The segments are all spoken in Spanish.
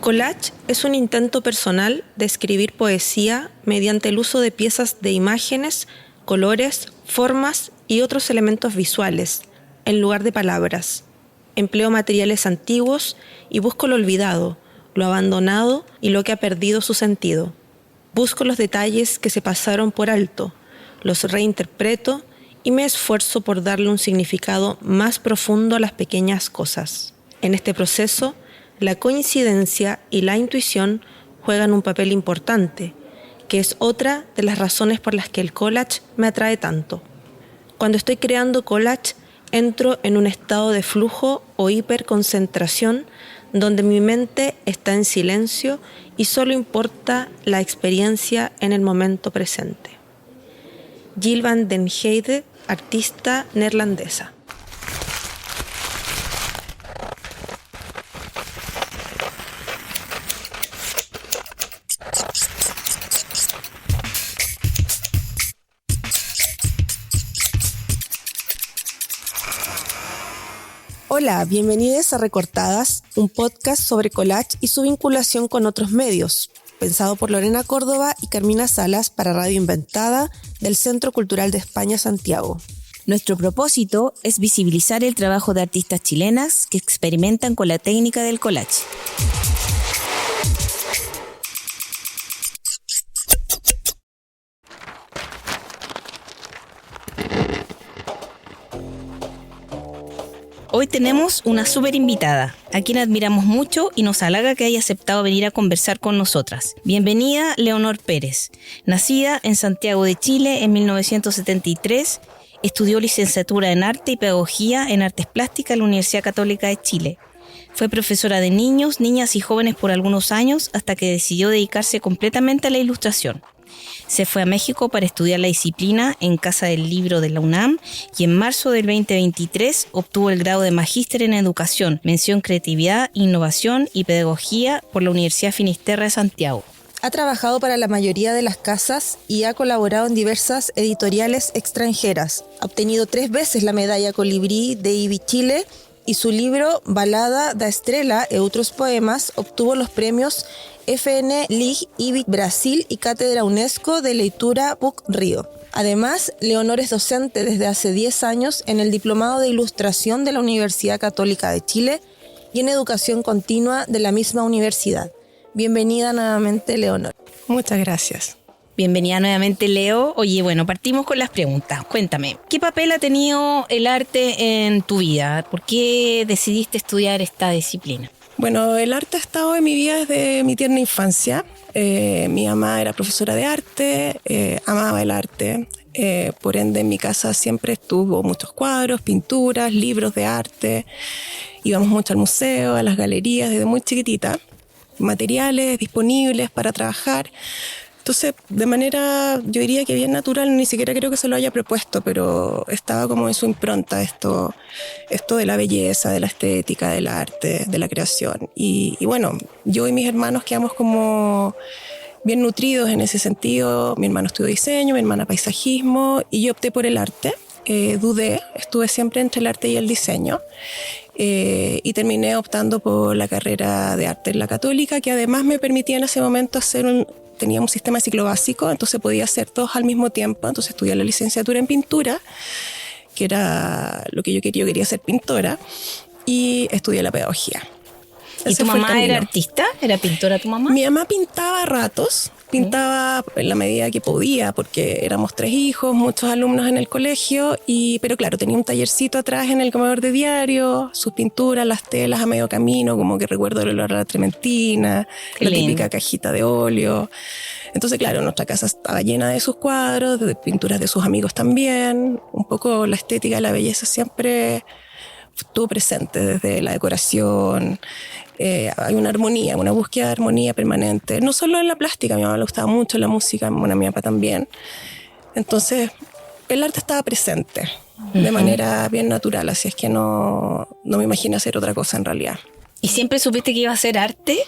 Collage es un intento personal de escribir poesía mediante el uso de piezas de imágenes, colores, formas y otros elementos visuales, en lugar de palabras. Empleo materiales antiguos y busco lo olvidado, lo abandonado y lo que ha perdido su sentido. Busco los detalles que se pasaron por alto, los reinterpreto y me esfuerzo por darle un significado más profundo a las pequeñas cosas. En este proceso, la coincidencia y la intuición juegan un papel importante, que es otra de las razones por las que el collage me atrae tanto. Cuando estoy creando collage, entro en un estado de flujo o hiperconcentración donde mi mente está en silencio y solo importa la experiencia en el momento presente. Jill van den Heide, artista neerlandesa. Hola, bienvenidos a Recortadas, un podcast sobre collage y su vinculación con otros medios, pensado por Lorena Córdoba y Carmina Salas para Radio Inventada del Centro Cultural de España, Santiago. Nuestro propósito es visibilizar el trabajo de artistas chilenas que experimentan con la técnica del collage. Hoy tenemos una súper invitada, a quien admiramos mucho y nos halaga que haya aceptado venir a conversar con nosotras. Bienvenida, Leonor Pérez. Nacida en Santiago de Chile en 1973, estudió licenciatura en Arte y Pedagogía en Artes Plásticas en la Universidad Católica de Chile. Fue profesora de niños, niñas y jóvenes por algunos años hasta que decidió dedicarse completamente a la ilustración. Se fue a México para estudiar la disciplina en Casa del Libro de la UNAM y en marzo del 2023 obtuvo el grado de Magíster en Educación, mención Creatividad, Innovación y Pedagogía por la Universidad Finisterra de Santiago. Ha trabajado para la mayoría de las casas y ha colaborado en diversas editoriales extranjeras. Ha obtenido 3 veces la medalla Colibrí de IBI Chile y su libro Balada da Estrela e otros poemas obtuvo los premios FN Lig IBI Brasil y Cátedra UNESCO de Leitura PUC Río. Además, Leonor es docente desde hace 10 años en el Diplomado de Ilustración de la Universidad Católica de Chile y en Educación Continua de la misma universidad. Bienvenida nuevamente, Leonor. Muchas gracias. Bienvenida nuevamente, Leo. Oye, bueno, partimos con las preguntas. Cuéntame, ¿qué papel ha tenido el arte en tu vida? ¿Por qué decidiste estudiar esta disciplina? Bueno, el arte ha estado en mi vida desde mi tierna infancia. Mi mamá era profesora de arte, amaba el arte. Por ende, en mi casa siempre estuvo muchos cuadros, pinturas, libros de arte. Íbamos mucho al museo, a las galerías desde muy chiquitita. Materiales disponibles para trabajar. Entonces, de manera, yo diría que bien natural, ni siquiera creo que se lo haya propuesto, pero estaba como en su impronta esto de la belleza, de la estética, del arte, de la creación. Y bueno, yo y mis hermanos quedamos como bien nutridos en ese sentido. Mi hermano estudió diseño, mi hermana paisajismo, y yo opté por el arte. Dudé, estuve siempre entre el arte y el diseño. Y terminé optando por la carrera de arte en la Católica, que además me permitía en ese momento tenía un sistema de ciclo básico, entonces podía hacer todos al mismo tiempo. Entonces estudié la licenciatura en pintura, que era lo que yo quería ser pintora, y estudié la pedagogía. ¿Y tu mamá era artista? ¿Era pintora tu mamá? Mi mamá pintaba a ratos, pintaba en la medida que podía, porque éramos 3 hijos, muchos alumnos en el colegio, pero claro, tenía un tallercito atrás en el comedor de diario, sus pinturas, las telas a medio camino, como que recuerdo el olor a la trementina, la típica cajita de óleo. Entonces, claro, nuestra casa estaba llena de sus cuadros, de pinturas de sus amigos también. Un poco la estética y la belleza siempre estuvo presente desde la decoración. Hay una armonía, una búsqueda de armonía permanente, no solo en la plástica. A mi mamá le gustaba mucho la música, bueno, a mi papá también. Entonces el arte estaba presente de manera bien natural, así es que no me imagino hacer otra cosa en realidad. ¿Y siempre supiste que iba a hacer arte?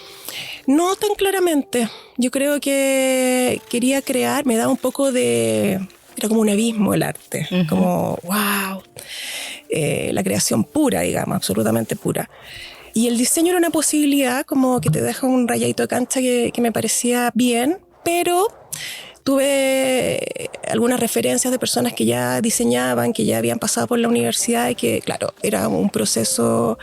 No tan claramente. Yo creo que quería crear, me daba un poco de... Era como un abismo el arte, como wow, la creación pura, digamos, absolutamente pura. Y el diseño era una posibilidad, como que te deja un rayadito de cancha que me parecía bien, pero tuve algunas referencias de personas que ya diseñaban, que ya habían pasado por la universidad y que, claro, era un proceso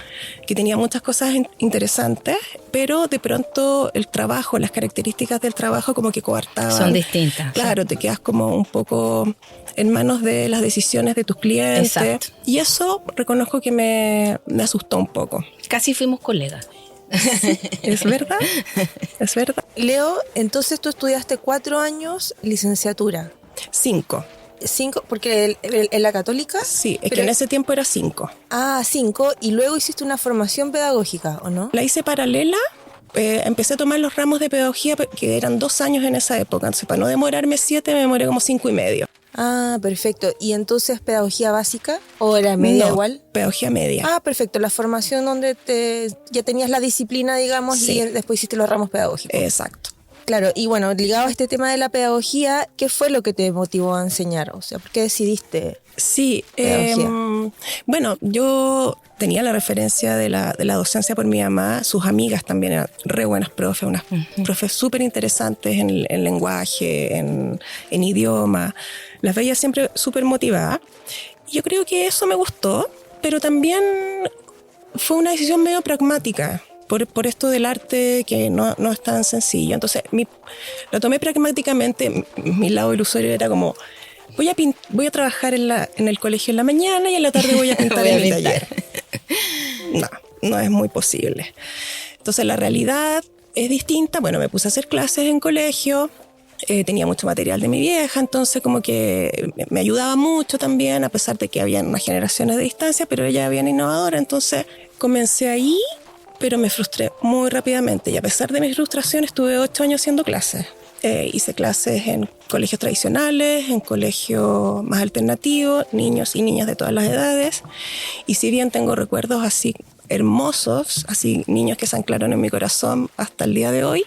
que tenía muchas cosas interesantes, pero de pronto el trabajo, las características del trabajo como que coartaban. Son distintas. Claro, te quedas como un poco en manos de las decisiones de tus clientes. Exacto. Y eso reconozco que me asustó un poco. Casi fuimos colegas. ¿Es verdad? ¿Es verdad? Leo, entonces tú estudiaste 4 años licenciatura. 5. 5, porque en la católica. Sí, es pero, que en ese tiempo era 5. 5, y luego hiciste una formación pedagógica, ¿o no? La hice paralela. Empecé a tomar los ramos de pedagogía que eran 2 años en esa época. Entonces, para no demorarme 7, me demoré como 5 y medio. Perfecto. ¿Y entonces pedagogía básica o era media No, igual? Pedagogía media. Perfecto. La formación donde ya tenías la disciplina, digamos, Sí. y después hiciste los ramos pedagógicos. Exacto. Claro, y bueno, ligado a este tema de la pedagogía, ¿qué fue lo que te motivó a enseñar? O sea, ¿por qué decidiste? Sí, bueno, yo tenía la referencia de la docencia por mi mamá, sus amigas también eran re buenas profes, unas profes súper interesantes en lenguaje, en idioma, las veía siempre súper motivadas. Yo creo que eso me gustó, pero también fue una decisión medio pragmática. Por esto del arte que no es tan sencillo. Entonces, lo tomé pragmáticamente. Mi lado ilusorio era como, voy a trabajar en el colegio en la mañana y en la tarde voy a pintar en mi taller. No es muy posible. Entonces, la realidad es distinta. Bueno, me puse a hacer clases en colegio. Tenía mucho material de mi vieja, entonces como que me ayudaba mucho también, a pesar de que había unas generaciones de distancia, pero ella era bien innovadora. Entonces, comencé ahí, pero me frustré muy rápidamente y a pesar de mis frustraciones estuve 8 años haciendo clases. Hice clases en colegios tradicionales, en colegios más alternativos, niños y niñas de todas las edades, y si bien tengo recuerdos así hermosos, así niños que se anclaron en mi corazón hasta el día de hoy,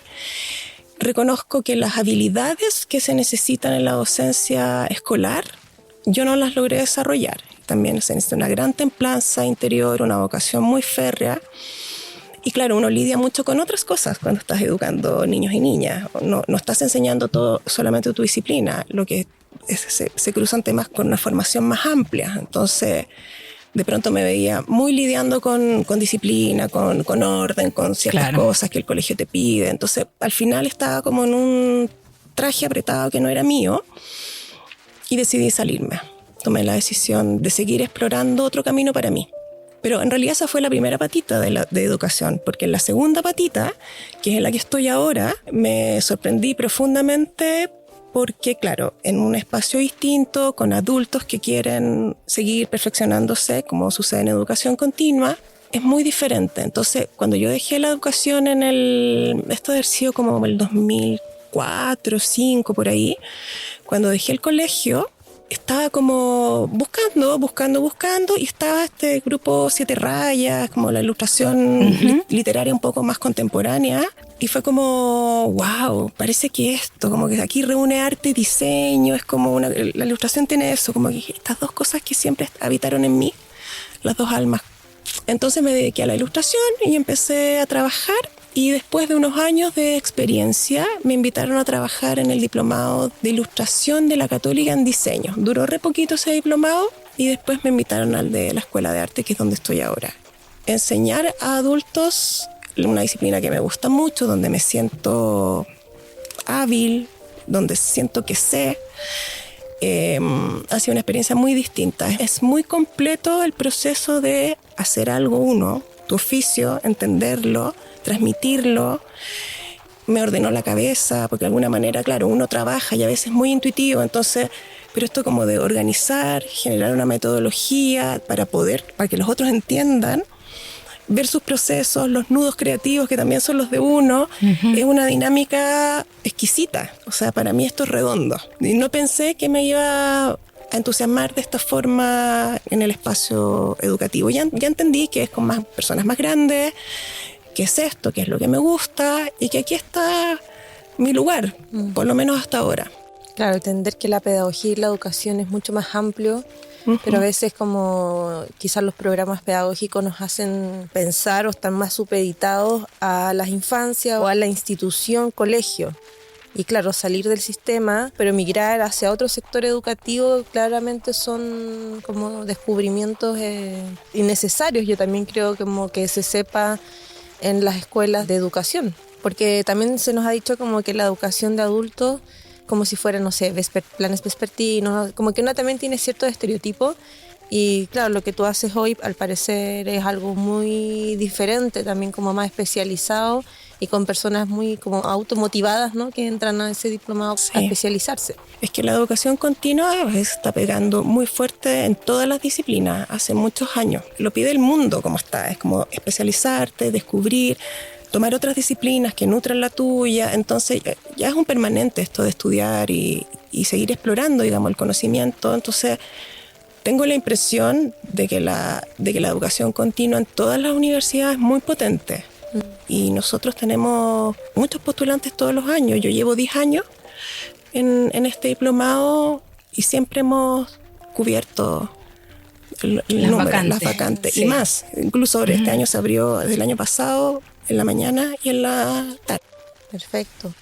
reconozco que las habilidades que se necesitan en la docencia escolar yo no las logré desarrollar. También se necesita una gran templanza interior, una vocación muy férrea. Y claro, uno lidia mucho con otras cosas cuando estás educando niños y niñas. No estás enseñando todo solamente tu disciplina. Lo que se cruzan temas con una formación más amplia. Entonces, de pronto me veía muy lidiando con disciplina, con orden, con ciertas cosas que el colegio te pide. Entonces, al final estaba como en un traje apretado que no era mío y decidí salirme. Tomé la decisión de seguir explorando otro camino para mí. Pero en realidad esa fue la primera patita de educación, porque en la segunda patita, que es en la que estoy ahora, me sorprendí profundamente porque, claro, en un espacio distinto, con adultos que quieren seguir perfeccionándose, como sucede en educación continua, es muy diferente. Entonces, cuando yo dejé la educación esto debe haber sido como el 2004, 2005, por ahí, cuando dejé el colegio, estaba como buscando y estaba este grupo Siete Rayas, como la ilustración literaria un poco más contemporánea, y fue como, wow, parece que esto, como que aquí reúne arte y diseño, es como la ilustración tiene eso, como que estas dos cosas que siempre habitaron en mí, las dos almas. Entonces me dediqué a la ilustración y empecé a trabajar. Y después de unos años de experiencia, me invitaron a trabajar en el diplomado de ilustración de la Católica en diseño. Duró re poquito ese diplomado y después me invitaron al de la Escuela de Arte, que es donde estoy ahora. Enseñar a adultos, una disciplina que me gusta mucho, donde me siento hábil, donde siento que sé, ha sido una experiencia muy distinta. Es muy completo el proceso de hacer algo uno, tu oficio, entenderlo, transmitirlo. Me ordenó la cabeza, porque de alguna manera, claro, uno trabaja y a veces es muy intuitivo, entonces, pero esto como de organizar, generar una metodología para que los otros entiendan, ver sus procesos, los nudos creativos que también son los de uno, es una dinámica exquisita. O sea, para mí esto es redondo. Y no pensé que me iba a entusiasmar de esta forma en el espacio educativo. Ya entendí que es con más personas más grandes, que es esto, que es lo que me gusta y que aquí está mi lugar, por lo menos hasta ahora. Claro, entender que la pedagogía y la educación es mucho más amplio pero a veces como quizás los programas pedagógicos nos hacen pensar o están más supeditados a las infancias o a la institución, colegio. Y claro, salir del sistema, pero migrar hacia otro sector educativo claramente son como descubrimientos innecesarios. Yo también creo como que se sepa en las escuelas de educación, porque también se nos ha dicho como que la educación de adultos, como si fuera, no sé, planes vespertinos, como que uno también tiene ciertos estereotipos. Y claro, lo que tú haces hoy al parecer es algo muy diferente, también como más especializado y con personas muy como automotivadas, ¿no? Que entran a ese diplomado a especializarse. Es que la educación continua está pegando muy fuerte en todas las disciplinas hace muchos años. Lo pide el mundo como está, es como especializarte, descubrir, tomar otras disciplinas que nutran la tuya. Entonces ya es un permanente esto de estudiar y seguir explorando, digamos, el conocimiento. Entonces tengo la impresión de que la educación continua en todas las universidades es muy potente. Y nosotros tenemos muchos postulantes todos los años. Yo llevo 10 años en este diplomado y siempre hemos cubierto las vacantes. Sí. Y más. Incluso este año se abrió desde el año pasado en la mañana y en la tarde. Perfecto.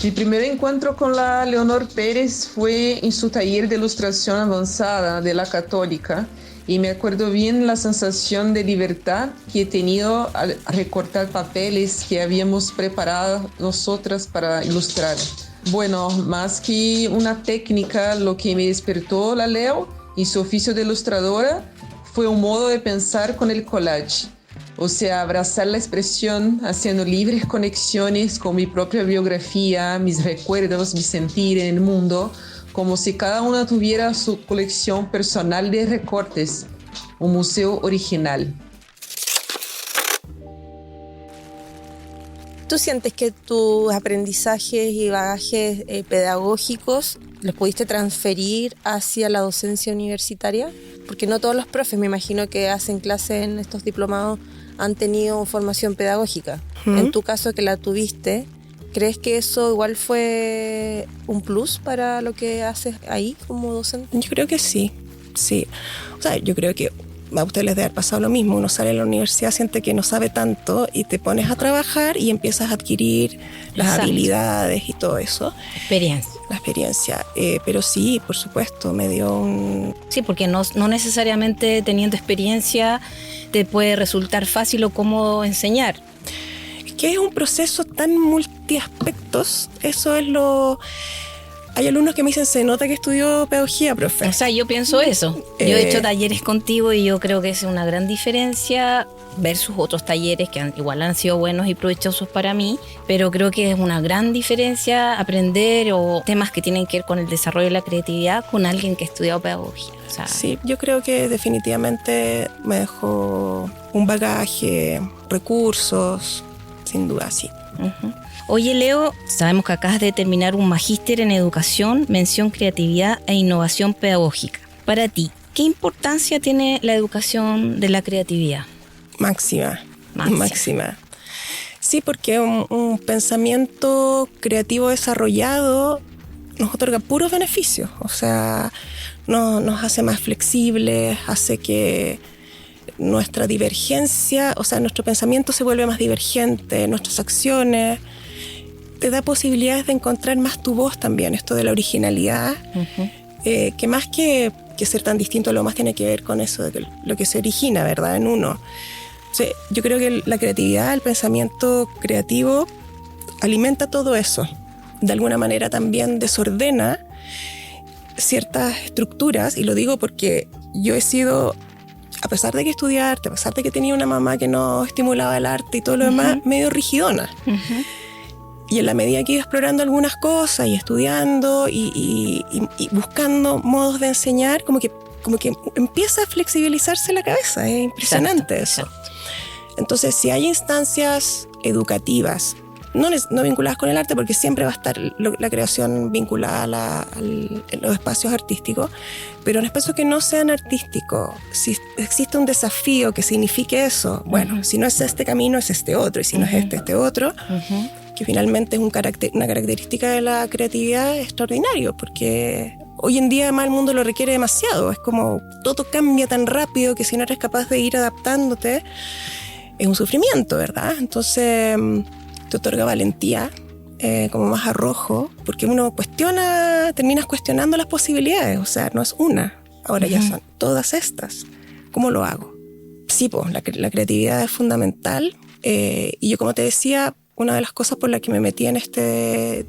Mi primer encuentro con la Leonor Pérez fue en su taller de ilustración avanzada de la Católica. Y me acuerdo bien la sensación de libertad que he tenido al recortar papeles que habíamos preparado nosotras para ilustrar. Bueno, más que una técnica, lo que me despertó la Leo y su oficio de ilustradora fue un modo de pensar con el collage. O sea, abrazar la expresión, haciendo libres conexiones con mi propia biografía, mis recuerdos, mi sentir en el mundo, como si cada una tuviera su colección personal de recortes, un museo original. ¿Tú sientes que tus aprendizajes y bagajes pedagógicos los pudiste transferir hacia la docencia universitaria? Porque no todos los profes, me imagino, que hacen clases en estos diplomados han tenido formación pedagógica. En tu caso, que la tuviste, ¿crees que eso igual fue un plus para lo que haces ahí como docente? Yo creo que sí. O sea, yo creo que a ustedes les debe haber pasado lo mismo. Uno sale de la universidad, siente que no sabe tanto y te pones a trabajar y empiezas a adquirir las habilidades y todo eso. La experiencia. Pero sí, por supuesto, me dio un... Sí, porque no necesariamente teniendo experiencia te puede resultar fácil o cómodo enseñar. Que es un proceso tan multiaspectos, eso es lo... Hay alumnos que me dicen, se nota que estudió pedagogía, profe. O sea, yo pienso eso. Yo he hecho talleres contigo y yo creo que es una gran diferencia versus otros talleres que igual han sido buenos y provechosos para mí, pero creo que es una gran diferencia aprender o temas que tienen que ver con el desarrollo de la creatividad con alguien que ha estudiado pedagogía. O sea, sí, yo creo que definitivamente me dejó un bagaje, recursos, sin duda, sí. Uh-huh. Oye, Leo, sabemos que acabas de terminar un magíster en educación, mención creatividad e innovación pedagógica. Para ti, ¿qué importancia tiene la educación de la creatividad? Máxima. Sí, porque un pensamiento creativo desarrollado nos otorga puros beneficios. O sea, nos hace más flexibles, hace que nuestra divergencia, o sea, nuestro pensamiento se vuelve más divergente, nuestras acciones, te da posibilidades de encontrar más tu voz también, esto de la originalidad, que más que ser tan distinto, lo más tiene que ver con eso, de que lo que se origina, ¿verdad?, en uno. O sea, yo creo que la creatividad, el pensamiento creativo, alimenta todo eso. De alguna manera también desordena ciertas estructuras, y lo digo porque yo he sido... A pesar de que estudié arte, a pesar de que tenía una mamá que no estimulaba el arte y todo lo demás, medio rigidona. Y en la medida que iba explorando algunas cosas y estudiando y buscando modos de enseñar, como que empieza a flexibilizarse la cabeza. Es impresionante eso. Entonces, si hay instancias educativas, no vinculadas con el arte, porque siempre va a estar la creación vinculada a los espacios artísticos, pero en espacios que no sean artísticos, si existe un desafío que signifique eso, bueno, si no es este camino, es este otro, y si no es este otro, que finalmente es una característica de la creatividad extraordinario, porque hoy en día además el mundo lo requiere demasiado. Es como todo cambia tan rápido que si no eres capaz de ir adaptándote, es un sufrimiento, ¿verdad? Entonces te otorga valentía, como más arrojo, porque uno terminas cuestionando las posibilidades. O sea, no es una, ahora ya son todas estas. ¿Cómo lo hago? Sí, pues la creatividad es fundamental. Y yo, como te decía, una de las cosas por las que me metí en este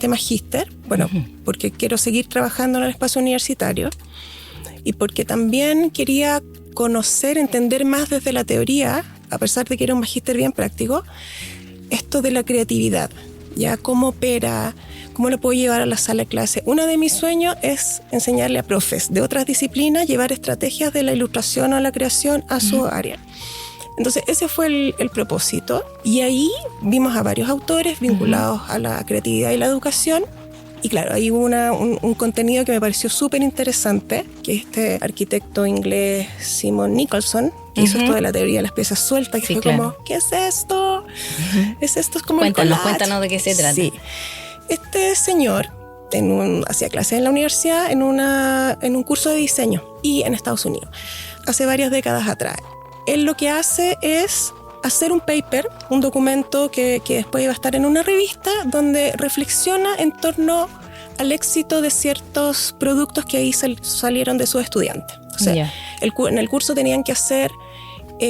magíster, bueno, porque quiero seguir trabajando en el espacio universitario y porque también quería conocer, entender más desde la teoría, a pesar de que era un magíster bien práctico, esto de la creatividad, ya cómo opera, cómo lo puedo llevar a la sala de clase. Uno de mis sueños es enseñarle a profes de otras disciplinas, llevar estrategias de la ilustración o la creación a su área. Entonces ese fue el propósito, y ahí vimos a varios autores vinculados a la creatividad y la educación. Y claro, ahí hubo un contenido que me pareció súper interesante, que este arquitecto inglés Simon Nicholson, que hizo esto de la teoría de las piezas sueltas, que fue como, ¿qué es esto? ¿Es esto? Es como Cuéntanos de qué se trata. Sí. Este señor hacía clases en la universidad en un curso de diseño, y en Estados Unidos, hace varias décadas atrás. Él lo que hace es hacer un paper, un documento que después iba a estar en una revista, donde reflexiona en torno al éxito de ciertos productos que ahí salieron de sus estudiantes. O sea, en el curso tenían que hacer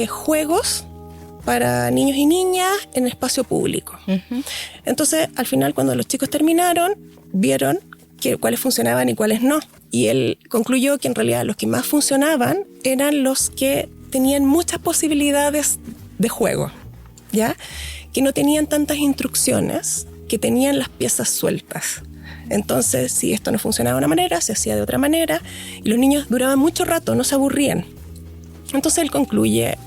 juegos para niños y niñas en espacio público. Entonces, al final, cuando los chicos terminaron, vieron cuáles funcionaban y cuáles no. Y él concluyó que en realidad los que más funcionaban eran los que tenían muchas posibilidades de juego, ¿ya? Que no tenían tantas instrucciones, que tenían las piezas sueltas. Entonces, si esto no funcionaba de una manera, se hacía de otra manera, y los niños duraban mucho rato, no se aburrían. Entonces él concluye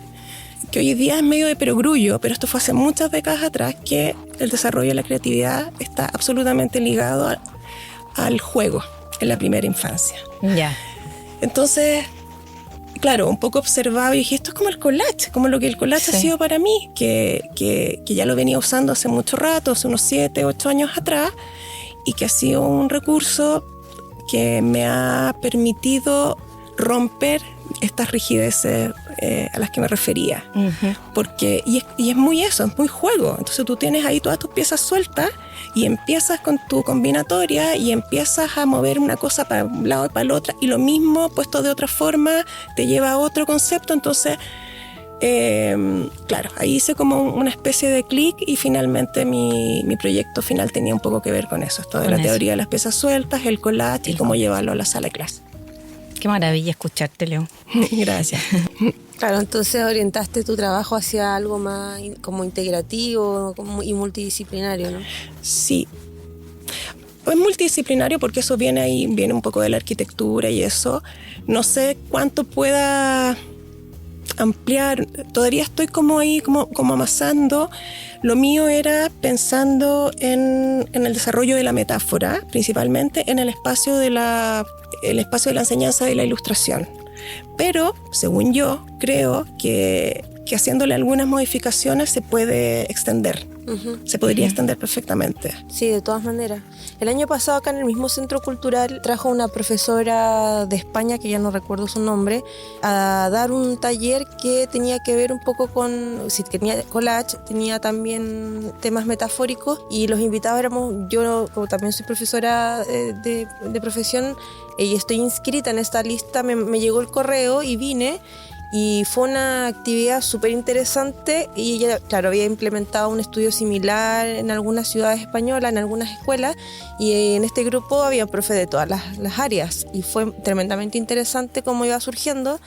que hoy día es medio de perogrullo, pero esto fue hace muchas décadas atrás, que el desarrollo de la creatividad está absolutamente ligado al juego en la primera infancia. Ya. Entonces, claro, un poco observaba y dije, esto es como el collage, como lo que el collage ha sido para mí, que ya lo venía usando hace mucho rato, hace unos 7, 8 años atrás, y que ha sido un recurso que me ha permitido romper estas rigideces a las que me refería. Porque, y es muy eso, es muy juego. Entonces tú tienes ahí todas tus piezas sueltas y empiezas con tu combinatoria y empiezas a mover una cosa para un lado y para el otro, y lo mismo puesto de otra forma te lleva a otro concepto. Entonces, claro, ahí hice como una especie de clic, y finalmente mi proyecto final tenía un poco que ver con eso, esto de la teoría de las piezas sueltas, el collage y cómo llevarlo a la sala de clase. Qué maravilla escucharte, Leo. Gracias. Claro, entonces orientaste tu trabajo hacia algo más como integrativo y multidisciplinario, ¿no? Sí. Es multidisciplinario porque eso viene un poco de la arquitectura y eso. No sé cuánto pueda ampliar. Todavía estoy como ahí, como amasando. Lo mío era pensando en el desarrollo de la metáfora, principalmente en el espacio de la enseñanza de la ilustración. Pero, según yo, creo que haciéndole algunas modificaciones se puede extender. Se podría extender perfectamente. Sí, de todas maneras. El año pasado acá en el mismo centro cultural trajo una profesora de España, que ya no recuerdo su nombre, a dar un taller que tenía que ver un poco con, si tenía collage, tenía también temas metafóricos, y los invitados éramos, yo como también soy profesora de profesión y estoy inscrita en esta lista, me llegó el correo y vine. Y fue una actividad súper interesante, y ella, claro, había implementado un estudio similar en algunas ciudades españolas, en algunas escuelas, y en este grupo había profes de todas las áreas, y fue tremendamente interesante cómo iba surgiendo,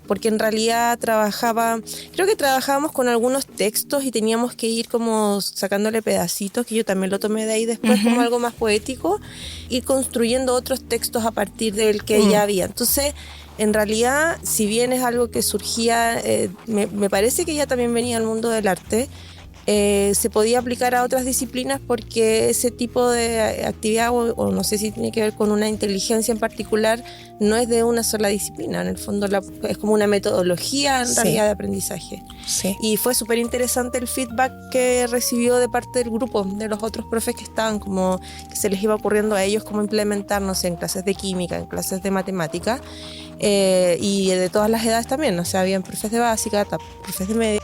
porque en realidad creo que trabajábamos con algunos textos y teníamos que ir como sacándole pedacitos, que yo también lo tomé de ahí después como algo más poético, y construyendo otros textos a partir del que ya había. Entonces, en realidad, si bien es algo que surgía, me parece que ella también venía al mundo del arte, se podía aplicar a otras disciplinas porque ese tipo de actividad, o no sé si tiene que ver con una inteligencia en particular, no es de una sola disciplina. En el fondo es como una metodología en realidad de aprendizaje. Sí. Y fue súper interesante el feedback que recibió de parte del grupo, de los otros profes que estaban, como que se les iba ocurriendo a ellos cómo implementar, no sé, en clases de química, en clases de matemática, y de todas las edades también. O sea, habían profes de básica, profes de media.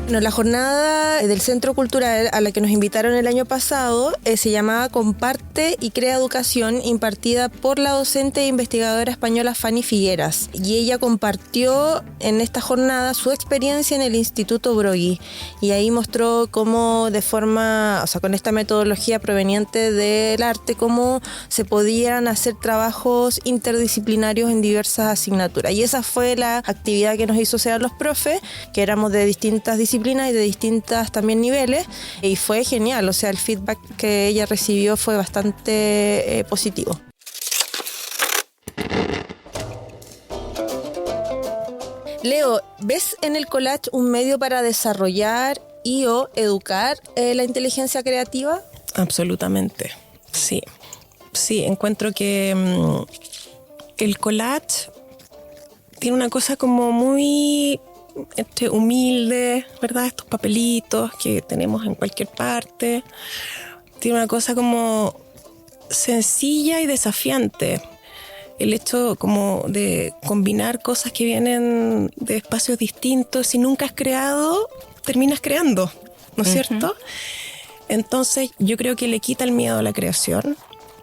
Bueno, la jornada del Centro Cultural a la que nos invitaron el año pasado se llamaba Comparte y Crea Educación, impartida por la docente e investigadora española Fanny Figueras. Y ella compartió en esta jornada su experiencia en el Instituto Broglie. Y ahí mostró cómo de forma, o sea, con esta metodología proveniente del arte, cómo se podían hacer trabajos interdisciplinarios en diversas asignaturas. Y esa fue la actividad que nos hizo ser los profes, que éramos de distintas disciplinas y de distintas también niveles, y fue genial. O sea, el feedback que ella recibió fue bastante positivo. Leo, ¿ves en el collage un medio para desarrollar y o educar la inteligencia creativa? Absolutamente, sí. Sí, encuentro que el collage tiene una cosa como muy humilde, ¿verdad? Estos papelitos que tenemos en cualquier parte. Tiene una cosa como sencilla y desafiante. El hecho como de combinar cosas que vienen de espacios distintos. Si nunca has creado, terminas creando, ¿no es cierto? Entonces yo creo que le quita el miedo a la creación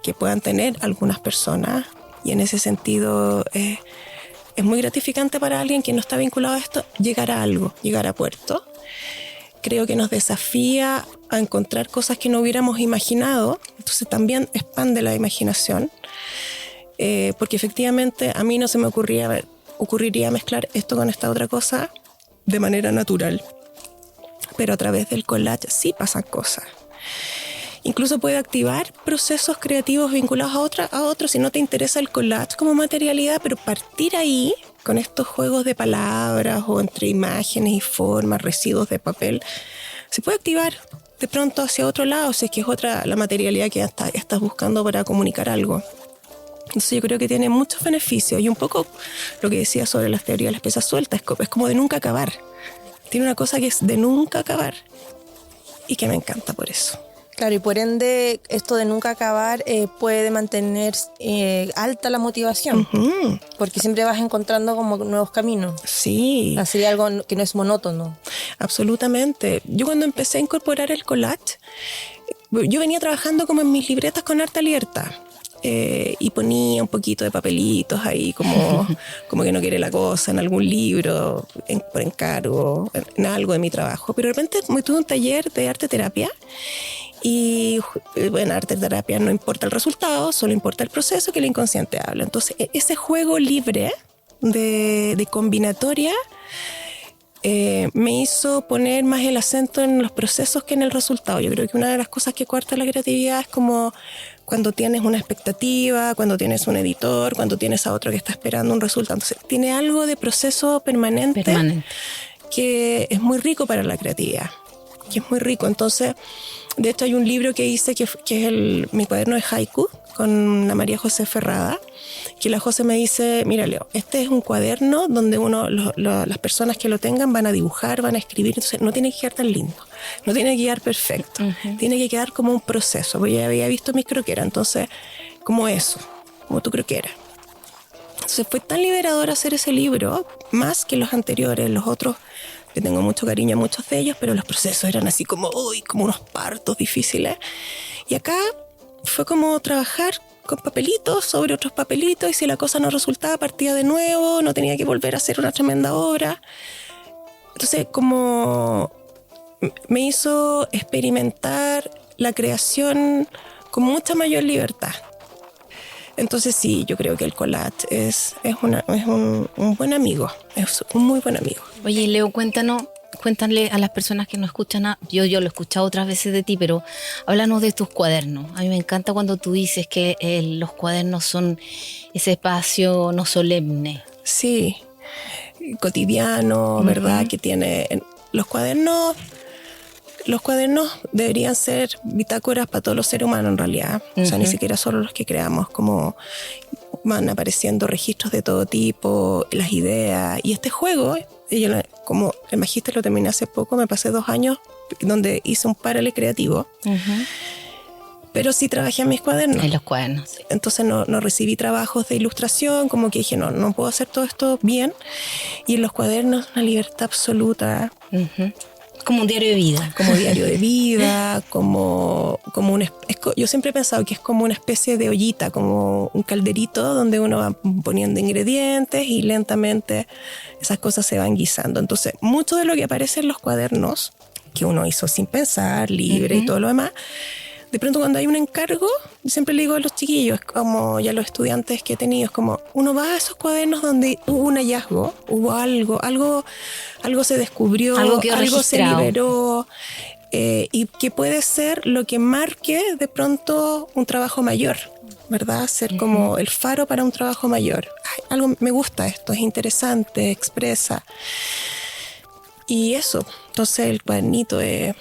que puedan tener algunas personas, y en ese sentido es muy gratificante para alguien que no está vinculado a esto llegar a algo, llegar a puerto. Creo que nos desafía a encontrar cosas que no hubiéramos imaginado, entonces también expande la imaginación, porque efectivamente a mí no se me ocurriría mezclar esto con esta otra cosa de manera natural, pero a través del collage sí pasan cosas. Incluso puede activar procesos creativos vinculados a otros si no te interesa el collage como materialidad, pero partir ahí con estos juegos de palabras o entre imágenes y formas, residuos de papel, se puede activar de pronto hacia otro lado, si es que es otra la materialidad que estás buscando para comunicar algo. Entonces yo creo que tiene muchos beneficios, y un poco lo que decía sobre las teorías de las piezas sueltas, es como de nunca acabar. Tiene una cosa que es de nunca acabar y que me encanta por eso. Claro, y por ende esto de nunca acabar puede mantener alta la motivación, porque siempre vas encontrando como nuevos caminos. Sí. Sería algo que no es monótono. Absolutamente. Yo cuando empecé a incorporar el collage, yo venía trabajando como en mis libretas con arte alerta. Y ponía un poquito de papelitos ahí como que no quiere la cosa en algún libro, por encargo, en algo de mi trabajo. Pero de repente me tuve un taller de arte terapia. Y bueno, arte terapia no importa el resultado, solo importa el proceso, que el inconsciente habla. Entonces ese juego libre de combinatoria me hizo poner más el acento en los procesos que en el resultado. Yo creo que una de las cosas que coarta la creatividad es como cuando tienes una expectativa, cuando tienes un editor, cuando tienes a otro que está esperando un resultado. Entonces tiene algo de proceso permanente. Que es muy rico para la creatividad, que es muy rico. Entonces, de hecho hay un libro que hice que es mi cuaderno de haiku con la María José Ferrada, que la José me dice, mira Leo, este es un cuaderno donde las personas que lo tengan van a dibujar, van a escribir, entonces no tiene que quedar tan lindo, no tiene que quedar perfecto, tiene que quedar como un proceso, porque ya había visto mis croqueras, entonces como eso, como tu croquera. Entonces fue tan liberador hacer ese libro, más que los anteriores, los otros, que tengo mucho cariño a muchos de ellos, pero los procesos eran así como unos partos difíciles. Y acá fue como trabajar con papelitos sobre otros papelitos, y si la cosa no resultaba, partía de nuevo, no tenía que volver a hacer una tremenda obra. Entonces, como me hizo experimentar la creación con mucha mayor libertad. Entonces sí, yo creo que el collage es un buen amigo, es un muy buen amigo. Oye, Leo, cuéntale a las personas que no escuchan, yo lo he escuchado otras veces de ti, pero háblanos de tus cuadernos. A mí me encanta cuando tú dices que los cuadernos son ese espacio no solemne. Sí, cotidiano, ¿verdad? Que tiene los cuadernos. Los cuadernos deberían ser bitácoras para todos los seres humanos en realidad. O sea, ni siquiera solo los que creamos, como van apareciendo registros de todo tipo, las ideas. Y este juego, como el magíster lo terminé hace poco, me pasé 2 años donde hice un paralelo creativo. Pero sí trabajé en mis cuadernos. En los cuadernos. Sí. Entonces no recibí trabajos de ilustración, como que dije, no puedo hacer todo esto bien. Y en los cuadernos una libertad absoluta. Como un diario de vida. Como diario de vida, yo siempre he pensado que es como una especie de ollita, como un calderito donde uno va poniendo ingredientes y lentamente esas cosas se van guisando. Entonces, mucho de lo que aparece en los cuadernos, que uno hizo sin pensar, libre y todo lo demás, de pronto cuando hay un encargo, siempre le digo a los chiquillos, como ya los estudiantes que he tenido, es como uno va a esos cuadernos donde hubo un hallazgo, hubo algo se descubrió, algo se liberó, y que puede ser lo que marque de pronto un trabajo mayor, ¿verdad? Ser como el faro para un trabajo mayor. Ay, algo me gusta esto, es interesante, expresa. Y eso, entonces el cuadernito es...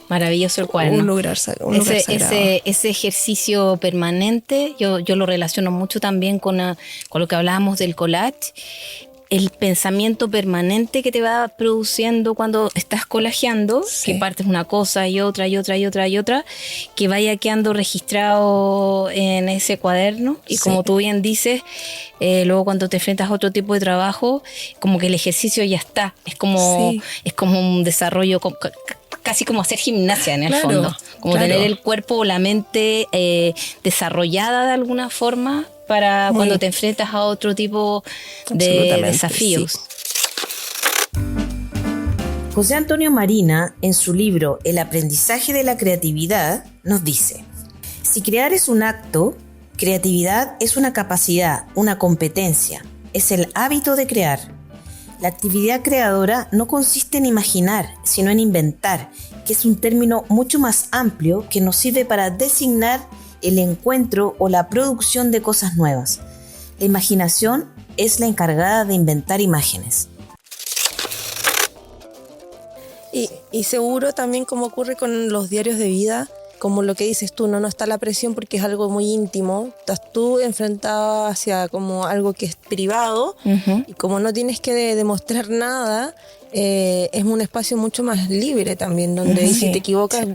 Maravilloso el cuaderno. Un lugar sagrado. Ese ejercicio permanente, yo lo relaciono mucho también con lo que hablábamos del collage. El pensamiento permanente que te va produciendo cuando estás collageando, que partes una cosa y otra, que vaya quedando registrado en ese cuaderno. Y como tú bien dices, luego cuando te enfrentas a otro tipo de trabajo, como que el ejercicio ya está. Es como un desarrollo... Casi como hacer gimnasia en el fondo, como tener el cuerpo o la mente desarrollada de alguna forma para cuando te enfrentas a otro tipo de desafíos. Sí. José Antonio Marina, en su libro El aprendizaje de la creatividad, nos dice: si crear es un acto, creatividad es una capacidad, una competencia, es el hábito de crear. La actividad creadora no consiste en imaginar, sino en inventar, que es un término mucho más amplio que nos sirve para designar el encuentro o la producción de cosas nuevas. La imaginación es la encargada de inventar imágenes. Y seguro también, como ocurre con los diarios de vida, como lo que dices tú, no está la presión porque es algo muy íntimo, estás tú enfrentado hacia como algo que es privado, y como no tienes que demostrar nada, es un espacio mucho más libre también, donde si te equivocas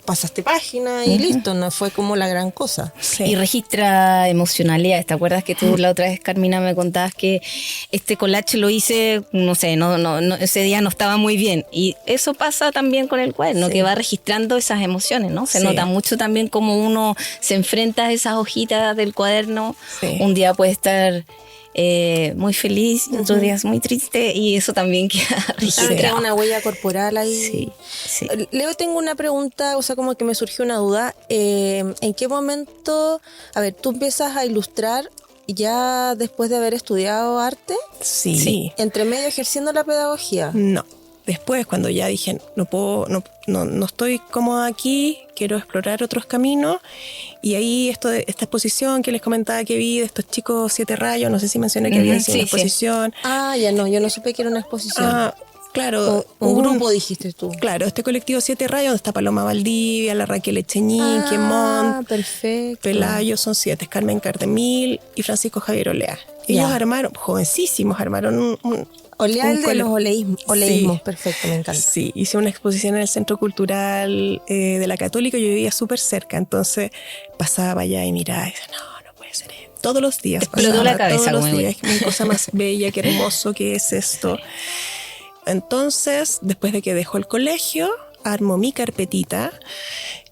pasaste página y listo, no fue como la gran cosa. Y registra emocionalidades. ¿Te acuerdas que tú la otra vez, Carmina, me contabas que este collage lo hice, no sé, ese día no estaba muy bien? Y eso pasa también con el cuaderno, que va registrando esas emociones, ¿no? Se nota mucho también cómo uno se enfrenta a esas hojitas del cuaderno. Un día puede estar muy feliz, otros días muy triste, y eso también queda registrado. Una huella corporal ahí. Sí. Leo, tengo una pregunta, o sea, como que me surgió una duda. ¿En qué momento, tú empiezas a ilustrar ya después de haber estudiado arte? Sí. ¿Entre medio ejerciendo la pedagogía? No. Después, cuando ya dije, no estoy cómoda aquí, quiero explorar otros caminos, y ahí esta exposición que les comentaba que vi de estos chicos 7 rayos, no sé si mencioné que había sido una exposición. Yo no supe que era una exposición. Claro. Un grupo, dijiste tú. Claro, este colectivo 7 rayos, donde está Paloma Valdivia, la Raquel Echeñique, Mont, perfecto. Pelayo, son 7, Carmen Cardemil y Francisco Javier Olea. Ellos armaron, jovencísimos, armaron un Olea, el de los oleísmos, perfecto, me encanta. Sí, hice una exposición en el Centro Cultural de la Católica, yo vivía súper cerca, entonces pasaba allá y miraba y decía, no puede ser esto. Todos los días explotó la cabeza. Todos los días, qué cosa más bella, qué hermoso que es esto. Entonces, después de que dejo el colegio, armo mi carpetita,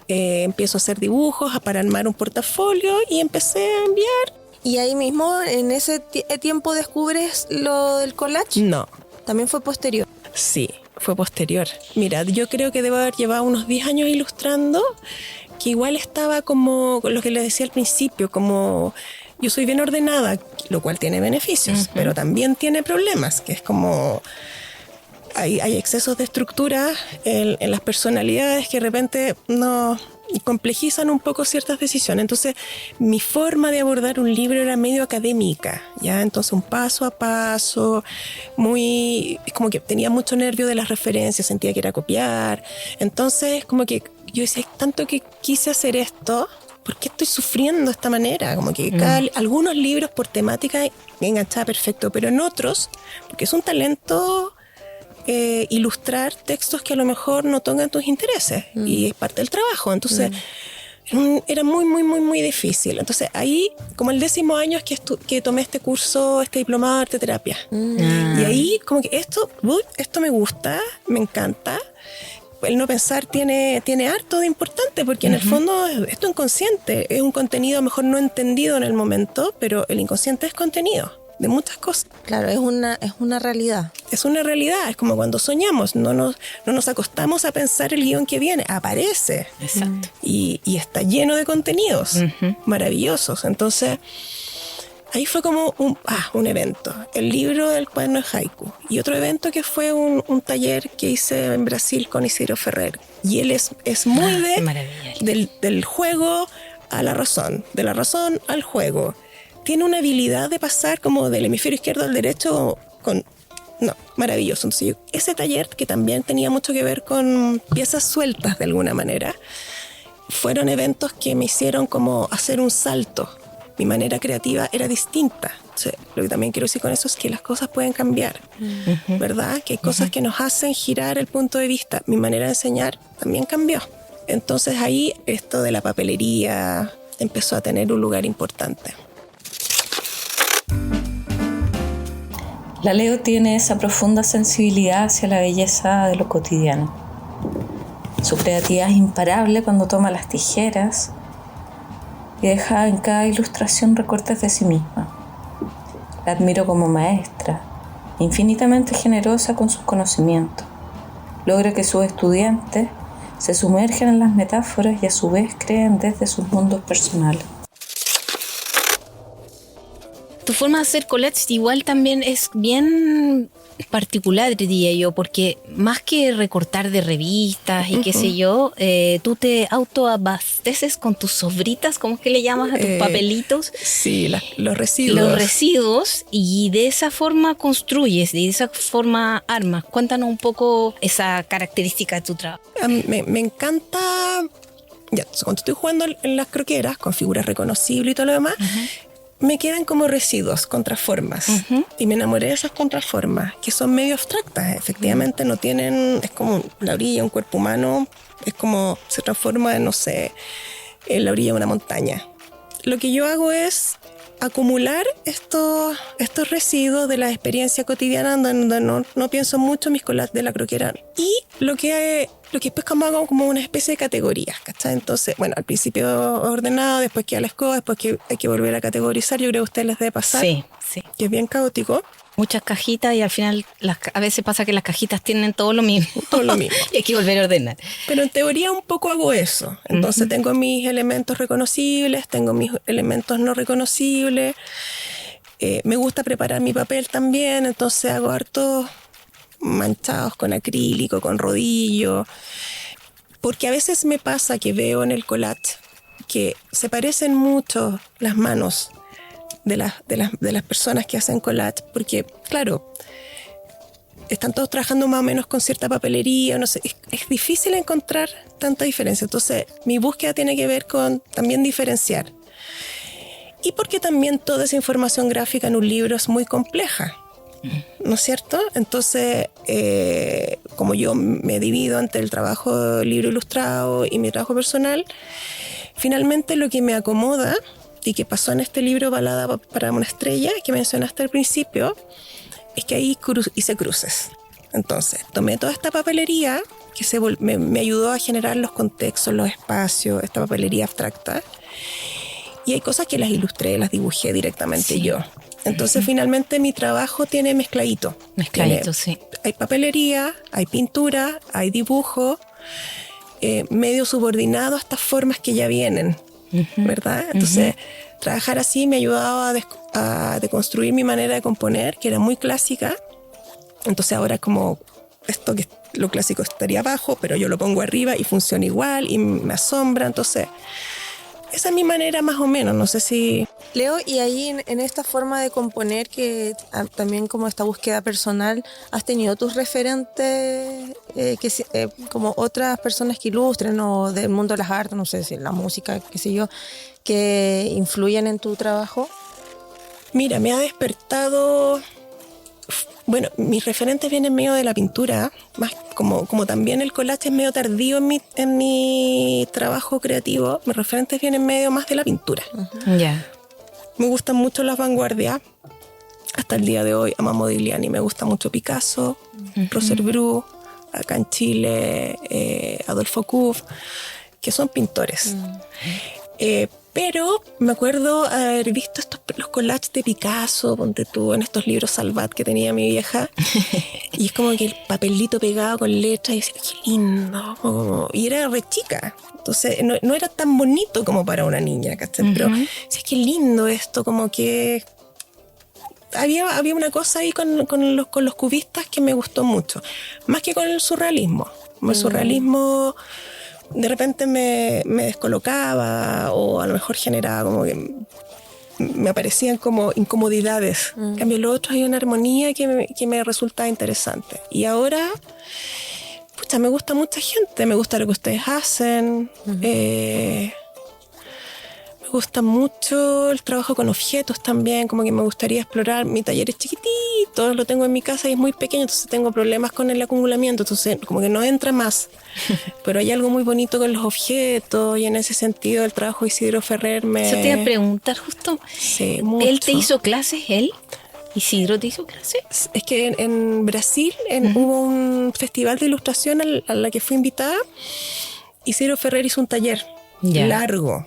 empiezo a hacer dibujos para armar un portafolio y empecé a enviar. ¿Y ahí mismo, en ese tiempo, descubres lo del collage? No. ¿También fue posterior? Sí, fue posterior. Mira, yo creo que debo haber llevado unos 10 años ilustrando, que igual estaba como lo que les decía al principio, como yo soy bien ordenada, lo cual tiene beneficios, pero también tiene problemas, que es como hay excesos de estructura en las personalidades que de repente no complejizan un poco ciertas decisiones. Entonces, mi forma de abordar un libro era medio académica, ¿ya? Entonces, un paso a paso, como que tenía mucho nervio de las referencias, sentía que era copiar. Entonces, como que yo decía, tanto que quise hacer esto, ¿por qué estoy sufriendo de esta manera? Como que algunos libros por temática me enganchaba perfecto, pero en otros, porque es un talento ilustrar textos que a lo mejor no tocan tus intereses y es parte del trabajo. Entonces era muy, muy, muy, muy difícil. Entonces ahí, como el 10º año es que tomé este curso, este diplomado de arte terapia. Y ahí como que esto me gusta, me encanta. El no pensar tiene harto de importante, porque en el fondo esto es inconsciente, es un contenido a lo mejor no entendido en el momento, pero el inconsciente es contenido de muchas cosas. Claro, es una realidad. Es una realidad, es como cuando soñamos, no nos acostamos a pensar el guión que viene, aparece. Exacto. Y está lleno de contenidos maravillosos. Entonces, ahí fue como un evento. El libro del cuaderno de haiku. Y otro evento que fue un taller que hice en Brasil con Isidro Ferrer. Y él es muy del juego a la razón, de la razón al juego. Tiene una habilidad de pasar como del hemisferio izquierdo al derecho maravilloso. Entonces, ese taller, que también tenía mucho que ver con piezas sueltas de alguna manera, fueron eventos que me hicieron como hacer un salto. Mi manera creativa era distinta. O sea, lo que también quiero decir con eso es que las cosas pueden cambiar, ¿verdad? Que hay cosas que nos hacen girar el punto de vista. Mi manera de enseñar también cambió. Entonces ahí esto de la papelería empezó a tener un lugar importante. La Leo tiene esa profunda sensibilidad hacia la belleza de lo cotidiano. Su creatividad es imparable cuando toma las tijeras y deja en cada ilustración recortes de sí misma. La admiro como maestra, infinitamente generosa con sus conocimientos. Logra que sus estudiantes se sumergen en las metáforas y a su vez creen desde sus mundos personales. Tu forma de hacer collage igual también es bien particular, diría yo, porque más que recortar de revistas y qué sé yo, tú te autoabasteces con tus sobritas, ¿cómo es que le llamas a tus papelitos? Sí, los residuos. Los residuos, y de esa forma construyes, y de esa forma armas. Cuéntanos un poco esa característica de tu trabajo. Me encanta. Ya, cuando estoy jugando en las croqueras con figuras reconocibles y todo lo demás, me quedan como residuos, contraformas. Y me enamoré de esas contraformas, que son medio abstractas. Efectivamente, no tienen. Es como la orilla de un cuerpo humano, es como se transforma en, no sé, en la orilla de una montaña. Lo que yo hago es acumular estos residuos de la experiencia cotidiana, donde no pienso mucho en mis collages de la croquera. Y lo que después como hago como una especie de categorías, ¿cachai? Entonces, bueno, al principio ordenado, después queda la escoba, después que hay que volver a categorizar. Yo creo que a ustedes les debe pasar. Sí. Que es bien caótico. Muchas cajitas y al final a veces pasa que las cajitas tienen todo lo mismo. Todo lo mismo. Y hay que volver a ordenar. Pero en teoría un poco hago eso. Entonces tengo mis elementos reconocibles, tengo mis elementos no reconocibles. Me gusta preparar mi papel también, entonces hago hartos manchados con acrílico, con rodillo. Porque a veces me pasa que veo en el collage que se parecen mucho las manos de las personas que hacen collage, porque claro, están todos trabajando más o menos con cierta papelería, no sé, es difícil encontrar tanta diferencia. Entonces mi búsqueda tiene que ver con también diferenciar, y porque también toda esa información gráfica en un libro es muy compleja, ¿no es cierto? Entonces como yo me divido entre el trabajo libro ilustrado y mi trabajo personal, finalmente lo que me acomoda, y que pasó en este libro Balada para una estrella, que mencionaste al principio, es que ahí hice cruces. Entonces, tomé toda esta papelería que me ayudó a generar los contextos, los espacios, esta papelería abstracta, y hay cosas que las ilustré, las dibujé directamente yo. Entonces, finalmente, mi trabajo tiene mezcladito. Sí. Hay papelería, hay pintura, hay dibujo, medio subordinado a estas formas que ya vienen. ¿Verdad? Entonces, trabajar así me ha ayudado a deconstruir mi manera de componer, que era muy clásica. Entonces ahora como esto que lo clásico estaría abajo, pero yo lo pongo arriba y funciona igual y me asombra. Entonces, esa es mi manera más o menos, no sé si... Leo, y ahí en esta forma de componer, que también como esta búsqueda personal, ¿has tenido tus referentes como otras personas que ilustren o del mundo de las artes, no sé si la música, qué sé yo, que influyen en tu trabajo? Mira, me ha despertado... Bueno, mis referentes vienen medio de la pintura, más como también el collage es medio tardío en mi trabajo creativo, mis referentes vienen medio más de la pintura. Ya. Me gustan mucho las vanguardias, hasta el día de hoy amo a Modigliani, me gusta mucho Picasso, Roser Bru, acá en Chile, Adolfo Kuff, que son pintores. Pero me acuerdo haber visto los collages de Picasso, ponte tú, en estos libros Salvat que tenía mi vieja. Y es como que el papelito pegado con letras y decía, qué lindo. Y era re chica. Entonces no era tan bonito como para una niña, ¿cachai? Pero sí, qué lindo esto, como que... Había una cosa ahí con los cubistas que me gustó mucho. Más que con el surrealismo. Como el surrealismo... de repente me descolocaba o a lo mejor generaba como que me aparecían como incomodidades. En cambio, lo otro hay una armonía que me resulta interesante. Y ahora, pucha, me gusta mucha gente, me gusta lo que ustedes hacen. Me gusta mucho el trabajo con objetos también, como que me gustaría explorar. Mi taller es chiquitito, lo tengo en mi casa y es muy pequeño, entonces tengo problemas con el acumulamiento, entonces como que no entra más. Pero hay algo muy bonito con los objetos y en ese sentido el trabajo de Isidro Ferrer me... Eso te iba a preguntar justo. Sí, mucho. ¿Él te hizo clases, él? ¿Isidro te hizo clases? Es que en Brasil hubo un festival de ilustración a la que fui invitada. Isidro Ferrer hizo un taller largo.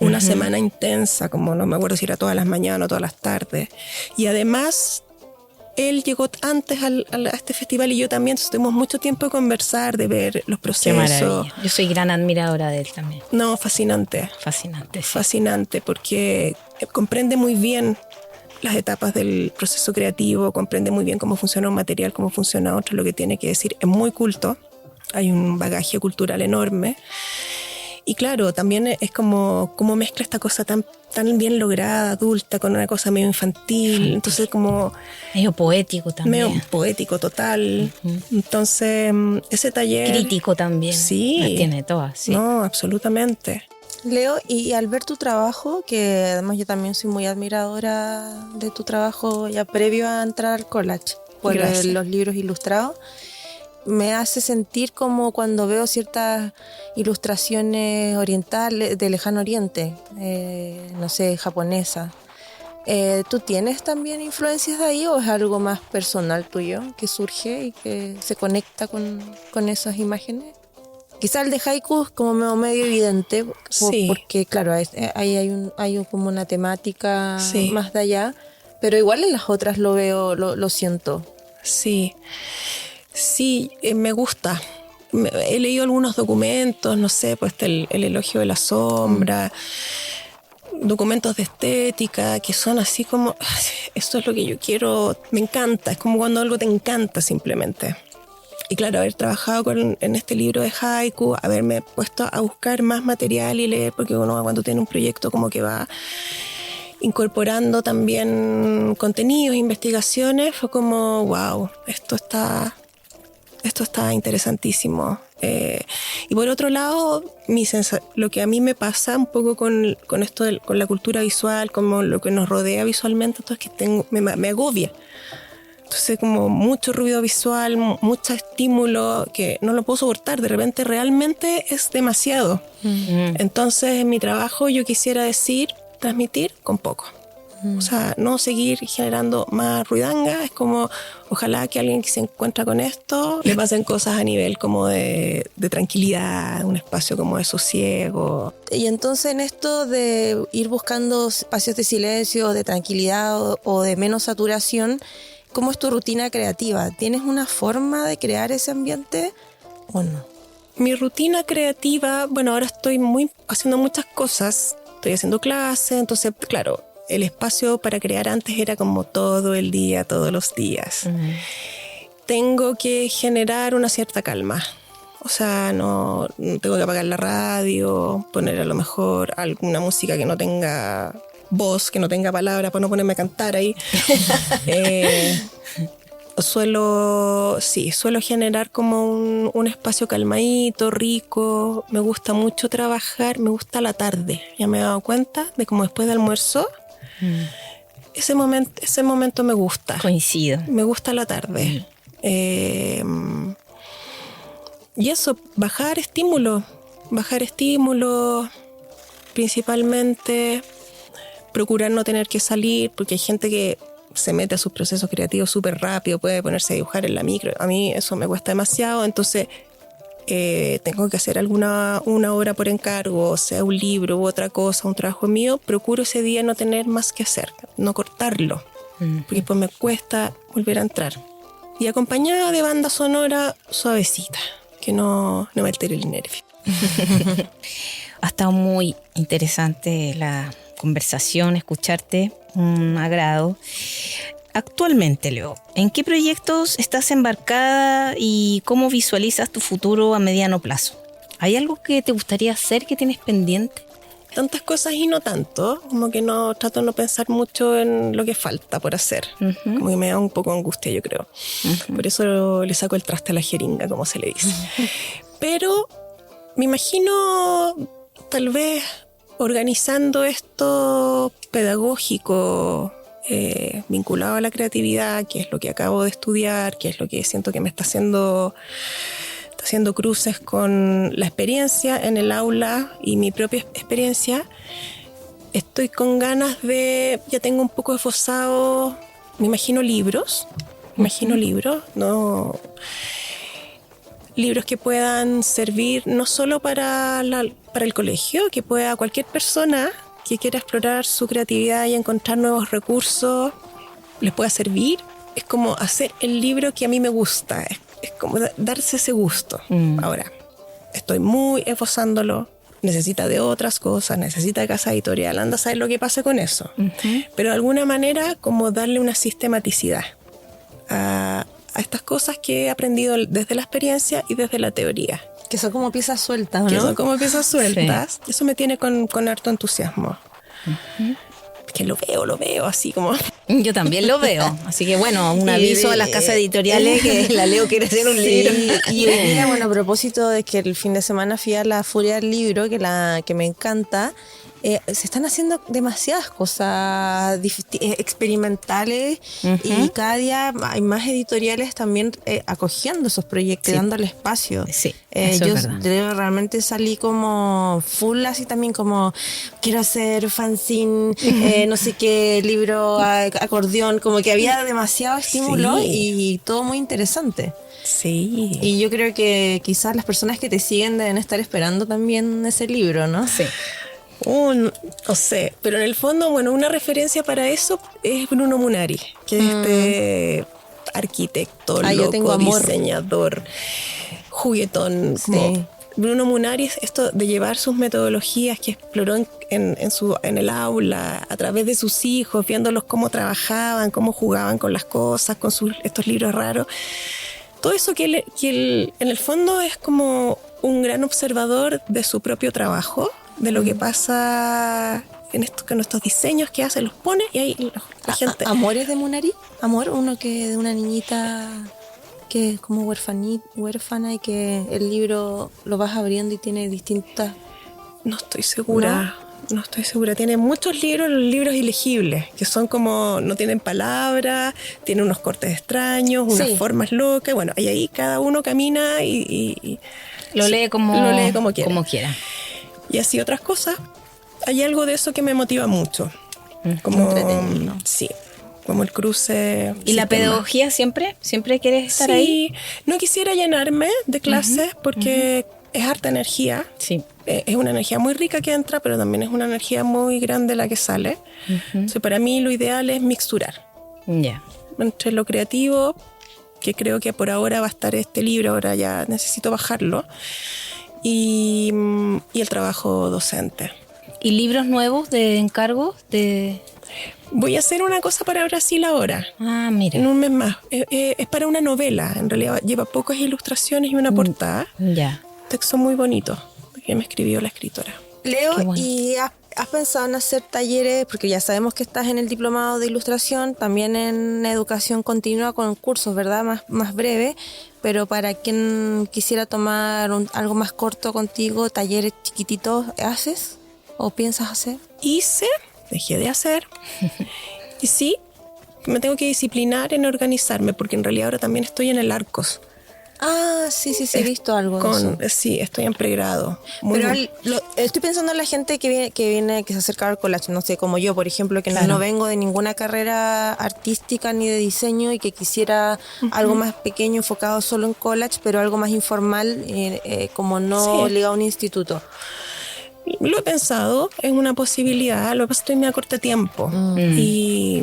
Una semana intensa, como no me acuerdo si era todas las mañanas o todas las tardes. Y además, él llegó antes a este festival y yo también. Entonces tuvimos mucho tiempo de conversar, de ver los procesos. Qué maravilla. Yo soy gran admiradora de él también. No, fascinante. Fascinante, sí. Fascinante, porque comprende muy bien las etapas del proceso creativo, comprende muy bien cómo funciona un material, cómo funciona otro, lo que tiene que decir. Es muy culto, hay un bagaje cultural enorme. Y claro, también es como mezcla esta cosa tan bien lograda, adulta, con una cosa medio infantil. Entonces como... medio poético también. Medio poético total. Entonces, ese taller... crítico también. Sí. Las tiene todas, sí. No, absolutamente. Leo, y al ver tu trabajo, que además yo también soy muy admiradora de tu trabajo ya previo a entrar al collage, por los libros ilustrados, me hace sentir como cuando veo ciertas ilustraciones orientales, de lejano oriente, no sé, japonesa. ¿Tú tienes también influencias de ahí o es algo más personal tuyo que surge y que se conecta con esas imágenes? Quizá el de haiku es como medio evidente, Sí. porque claro, ahí hay como una temática Sí. más de allá, pero igual en las otras lo veo, lo siento. Sí. Sí, me gusta. He leído algunos documentos, no sé, pues el elogio de la sombra, documentos de estética que son así como, esto es lo que yo quiero, me encanta, es como cuando algo te encanta simplemente. Y claro, haber trabajado en este libro de haiku, haberme puesto a buscar más material y leer, porque uno cuando tiene un proyecto como que va incorporando también contenidos, investigaciones, fue como, wow, esto está interesantísimo. Y por otro lado, lo que a mí me pasa un poco con esto, con la cultura visual, como lo que nos rodea visualmente, todo es que me agobia. Entonces, como mucho ruido visual, mucho estímulo que no lo puedo soportar. De repente, realmente es demasiado. Entonces, en mi trabajo yo quisiera transmitir con poco. O sea, no seguir generando más ruidanga. Es como, ojalá que alguien que se encuentra con esto le pasen cosas a nivel como de tranquilidad, un espacio como de sosiego. Y entonces en esto de ir buscando espacios de silencio, de tranquilidad o de menos saturación, ¿cómo es tu rutina creativa? ¿Tienes una forma de crear ese ambiente o no? Mi rutina creativa, bueno, ahora estoy haciendo muchas cosas. Estoy haciendo clases, entonces, claro, el espacio para crear antes era como todo el día, todos los días. tengo que generar una cierta calma. O sea, no tengo que apagar la radio, poner a lo mejor alguna música que no tenga voz, que no tenga palabras, para no ponerme a cantar ahí. Suelo generar como un espacio calmadito, rico. Me gusta mucho trabajar, me gusta la tarde. Ya me he dado cuenta de como después del almuerzo, ese momento me gusta. Coincido. Me gusta la tarde. Y eso, bajar estímulos, principalmente procurar no tener que salir, porque hay gente que se mete a sus procesos creativos súper rápido, puede ponerse a dibujar en la micro. A mí eso me cuesta demasiado, entonces tengo que hacer una obra por encargo, sea un libro u otra cosa, un trabajo mío, procuro ese día no tener más que hacer, no cortarlo, porque después me cuesta volver a entrar. Y acompañada de banda sonora suavecita, que no me altere el nervio. Ha estado muy interesante la conversación, escucharte, un agrado. Actualmente, Leo, ¿en qué proyectos estás embarcada y cómo visualizas tu futuro a mediano plazo? ¿Hay algo que te gustaría hacer que tienes pendiente? Tantas cosas y no tanto, como que no trato de no pensar mucho en lo que falta por hacer, como que me da un poco de angustia, yo creo. Por eso le saco el traste a la jeringa, como se le dice. Pero me imagino tal vez organizando esto pedagógico vinculado a la creatividad, que es lo que acabo de estudiar, que es lo que siento que me está haciendo cruces con la experiencia en el aula y mi propia experiencia. Estoy con ganas ya tengo un poco esbozado, me imagino libros, ¿no? Libros que puedan servir no solo para el colegio, que pueda cualquier persona que quiera explorar su creatividad y encontrar nuevos recursos, les pueda servir. Es como hacer el libro que a mí me gusta, es como darse ese gusto. Ahora, estoy muy esbozándolo, necesita de otras cosas, necesita de casa editorial, anda a saber lo que pasa con eso. Pero de alguna manera como darle una sistematicidad a estas cosas que he aprendido desde la experiencia y desde la teoría. Que son como piezas sueltas, ¿no? Que son como piezas sueltas. Sí. Eso me tiene con harto entusiasmo. Que lo veo así como... Yo también lo veo. Así que bueno, un aviso a las casas editoriales que la Leo quiere hacer un libro. Y hoy día, bueno, a propósito de que el fin de semana fui a la Furia del Libro, que me encanta, se están haciendo demasiadas cosas experimentales y cada día hay más editoriales también acogiendo esos proyectos, dándole espacio. Sí, eso yo es verdad. realmente salí como full, así también como quiero hacer fanzine, no sé qué, libro, acordeón, como que había demasiado estímulo y todo muy interesante. Sí. Y yo creo que quizás las personas que te siguen deben estar esperando también ese libro, ¿no? Sí. No sé, pero en el fondo, bueno, una referencia para eso es Bruno Munari, que es este arquitecto, loco, diseñador, juguetón. Sí. Bruno Munari es esto de llevar sus metodologías que exploró en el aula, a través de sus hijos, viéndolos cómo trabajaban, cómo jugaban con las cosas, con estos libros raros. Todo eso que él, en el fondo es como un gran observador de su propio trabajo, de lo que pasa con estos diseños que hace, los pone y ahí la gente... ¿Amor es de Munari? ¿Amor? Uno que de una niñita que es como huérfana y que el libro lo vas abriendo y tiene distintas... No estoy segura. Tiene muchos libros, los libros ilegibles, que son como, no tienen palabras, tienen unos cortes extraños, unas formas locas. Bueno, y ahí cada uno camina y lo lee como quiera. Y así otras cosas. Hay algo de eso que me motiva mucho. Como, sí, como el cruce. ¿Y la pedagogía siempre? ¿Siempre quieres estar ahí? Sí, no quisiera llenarme de clases porque es harta energía. Sí. Es una energía muy rica que entra, pero también es una energía muy grande la que sale. Entonces, para mí lo ideal es mixturar. Entre lo creativo, que creo que por ahora va a estar este libro, ahora ya necesito bajarlo, y el trabajo docente. ¿Y libros nuevos de encargo? Voy a hacer una cosa para Brasil ahora. Ah, mira. En un mes más. Es para una novela. En realidad lleva pocas ilustraciones y una portada. Ya. Texto muy bonito que me escribió la escritora. Leo, Qué bueno. ¿y has pensado en hacer talleres? Porque ya sabemos que estás en el diplomado de ilustración, también en educación continua con cursos, ¿verdad? Más breve, pero para quien quisiera tomar algo más corto contigo, talleres chiquititos, ¿haces? ¿O piensas hacer? Dejé de hacer. Y sí, me tengo que disciplinar en organizarme, porque en realidad ahora también estoy en el Arcos. Ah, sí, he visto algo de eso. Sí, estoy en pregrado. Pero estoy pensando en la gente que se acerca al collage, no sé, como yo, por ejemplo, que no vengo de ninguna carrera artística ni de diseño y que quisiera algo más pequeño, enfocado solo en collage, pero algo más informal, como no ligado a un instituto. Lo he pensado, es una posibilidad, lo que pasa es que estoy medio a corto tiempo. Y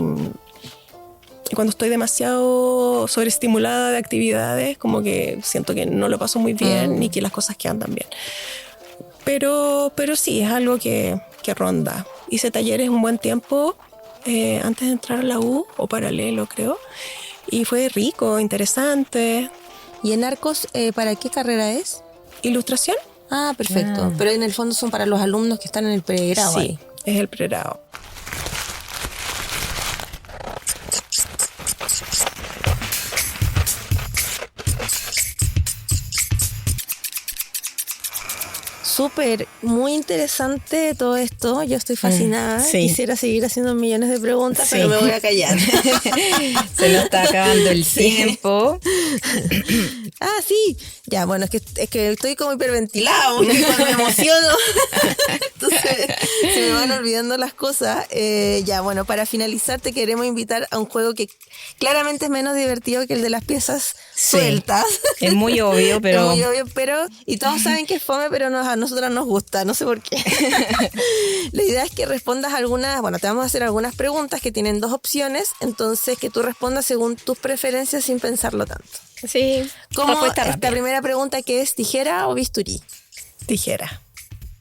cuando estoy demasiado sobreestimulada de actividades, como que siento que no lo paso muy bien ni que las cosas quedan tan bien. Pero sí, es algo que ronda. Hice talleres un buen tiempo antes de entrar a la U, o paralelo creo, y fue rico, interesante. ¿Y en Arcos, para qué carrera es? ¿Ilustración? Ah, perfecto. Pero en el fondo son para los alumnos que están en el pregrado. Sí, ahí. es el pregrado. Súper, muy interesante todo esto. Yo estoy fascinada. Sí. Quisiera seguir haciendo millones de preguntas, pero me voy a callar. Se nos está acabando el tiempo. Ah, sí. Ya, bueno, es que estoy como hiperventilada porque cuando me emociono, entonces se me van olvidando las cosas. Ya, bueno, para finalizar te queremos invitar a un juego que claramente es menos divertido que el de las piezas sueltas. Es muy obvio, pero... Es muy obvio, pero... Y todos saben que es fome, pero a nosotras nos gusta, no sé por qué. La idea es que respondas algunas... Bueno, te vamos a hacer algunas preguntas que tienen 2 opciones, entonces que tú respondas según tus preferencias sin pensarlo tanto. Sí. ¿Cómo esta primera pregunta que es tijera o bisturí? Tijera.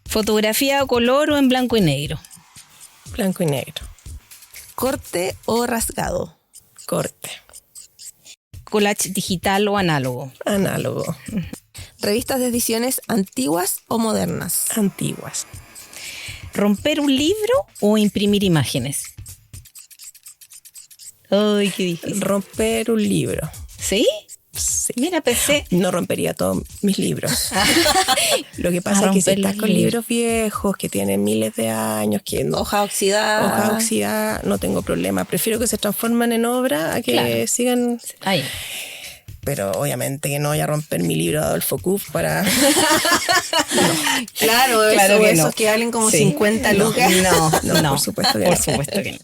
¿Fotografía a color o en blanco y negro? Blanco y negro. ¿Corte o rasgado? Corte. ¿Collage digital o análogo? Análogo. ¿Revistas de ediciones antiguas o modernas? Antiguas. ¿Romper un libro o imprimir imágenes? Ay, qué difícil. Romper un libro. ¿Sí? Sí. Mira, pensé... No rompería todos mis libros. Lo que pasa es que si estás con libros viejos que tienen miles de años, que no, Hoja oxidada, no tengo problema. Prefiero que se transformen en obra a que sigan. Ahí. Pero obviamente que no voy a romper mi libro de Adolfo Kuff para... Claro, que esos no. que valen como Sí. 50 lucas. No, por supuesto que no. Por supuesto que no.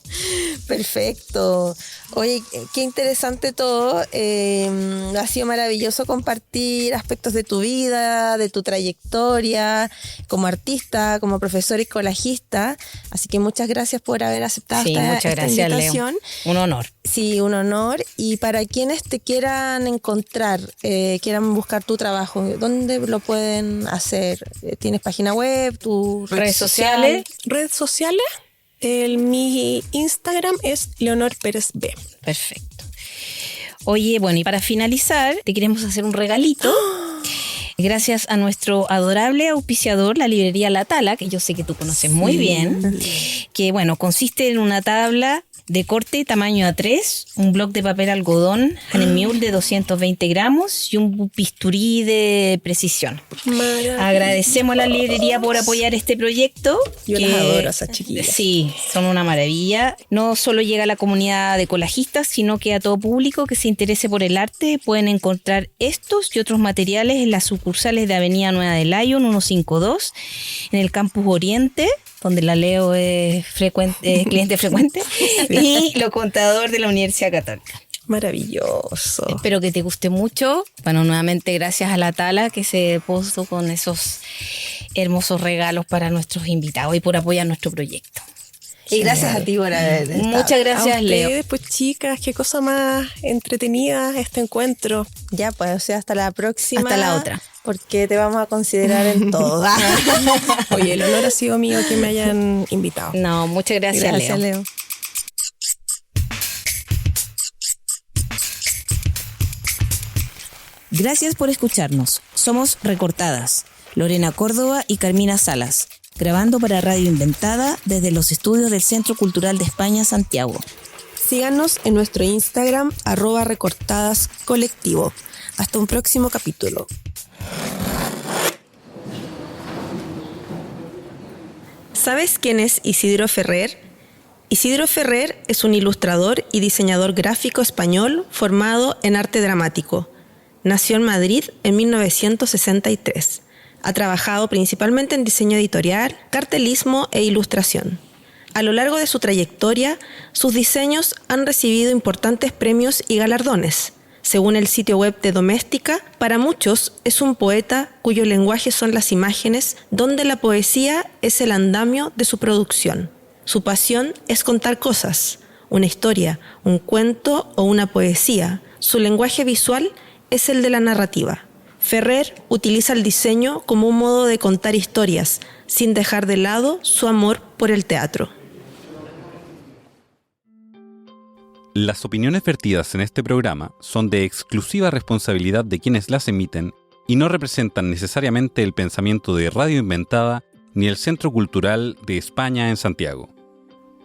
Perfecto. Oye, qué interesante todo. Ha sido maravilloso compartir aspectos de tu vida, de tu trayectoria como artista, como profesor y colajista. Así que muchas gracias por haber aceptado esta gracias, invitación. Leo. Un honor. Sí, un honor. Y para quienes te quieran encontrar, quieran buscar tu trabajo, ¿dónde lo pueden hacer? ¿Tienes página web, tu redes sociales? ¿Redes sociales? Mi Instagram es Leonor Pérez B. Perfecto. Oye, bueno, y para finalizar, te queremos hacer un regalito. Gracias a nuestro adorable auspiciador, la librería La Tala, que yo sé que tú conoces muy bien, que bueno, consiste en una tabla de corte tamaño A3, un bloc de papel algodón Hanemule de 220 gramos y un bisturí de precisión. Agradecemos a la librería por apoyar este proyecto. Yo las adoro, esas chiquillas. Sí, son una maravilla. No solo llega a la comunidad de colajistas, sino que a todo público que se interese por el arte pueden encontrar estos y otros materiales en las sucursales de Avenida Nueva de Lyon 152, en el Campus Oriente, donde la Leo es cliente frecuente, y lo contador de la Universidad Católica. Maravilloso. Espero que te guste mucho. Bueno, nuevamente gracias a La Tala que se puso con esos hermosos regalos para nuestros invitados y por apoyar nuestro proyecto. Y gracias a ti por haber estado. Muchas gracias, a Leo. ustedes, pues chicas, qué cosa más entretenida este encuentro. Ya, pues, o sea, hasta la próxima. Hasta la otra. Porque te vamos a considerar en todo. Oye, el honor ha sido mío que me hayan invitado. No, muchas gracias, Gracias, Leo. Leo. Gracias por escucharnos. Somos Recortadas, Lorena Córdoba y Carmina Salas, grabando para Radio Inventada desde los estudios del Centro Cultural de España, Santiago. Síganos en nuestro Instagram, @recortadascolectivo. Hasta un próximo capítulo. ¿Sabes quién es Isidro Ferrer? Isidro Ferrer es un ilustrador y diseñador gráfico español formado en arte dramático. Nació en Madrid en 1963. Ha trabajado principalmente en diseño editorial, cartelismo e ilustración. A lo largo de su trayectoria, sus diseños han recibido importantes premios y galardones. Según el sitio web de Doméstica, para muchos es un poeta cuyo lenguaje son las imágenes, donde la poesía es el andamio de su producción. Su pasión es contar cosas, una historia, un cuento o una poesía. Su lenguaje visual es el de la narrativa. Ferrer utiliza el diseño como un modo de contar historias, sin dejar de lado su amor por el teatro. Las opiniones vertidas en este programa son de exclusiva responsabilidad de quienes las emiten y no representan necesariamente el pensamiento de Radio Inventada ni el Centro Cultural de España en Santiago.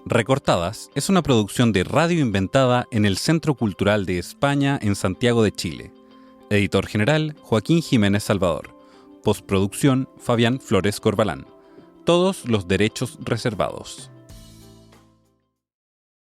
Recortadas es una producción de Radio Inventada en el Centro Cultural de España en Santiago de Chile. Editor general, Joaquín Jiménez Salvador. Postproducción, Fabián Flores Corbalán. Todos los derechos reservados.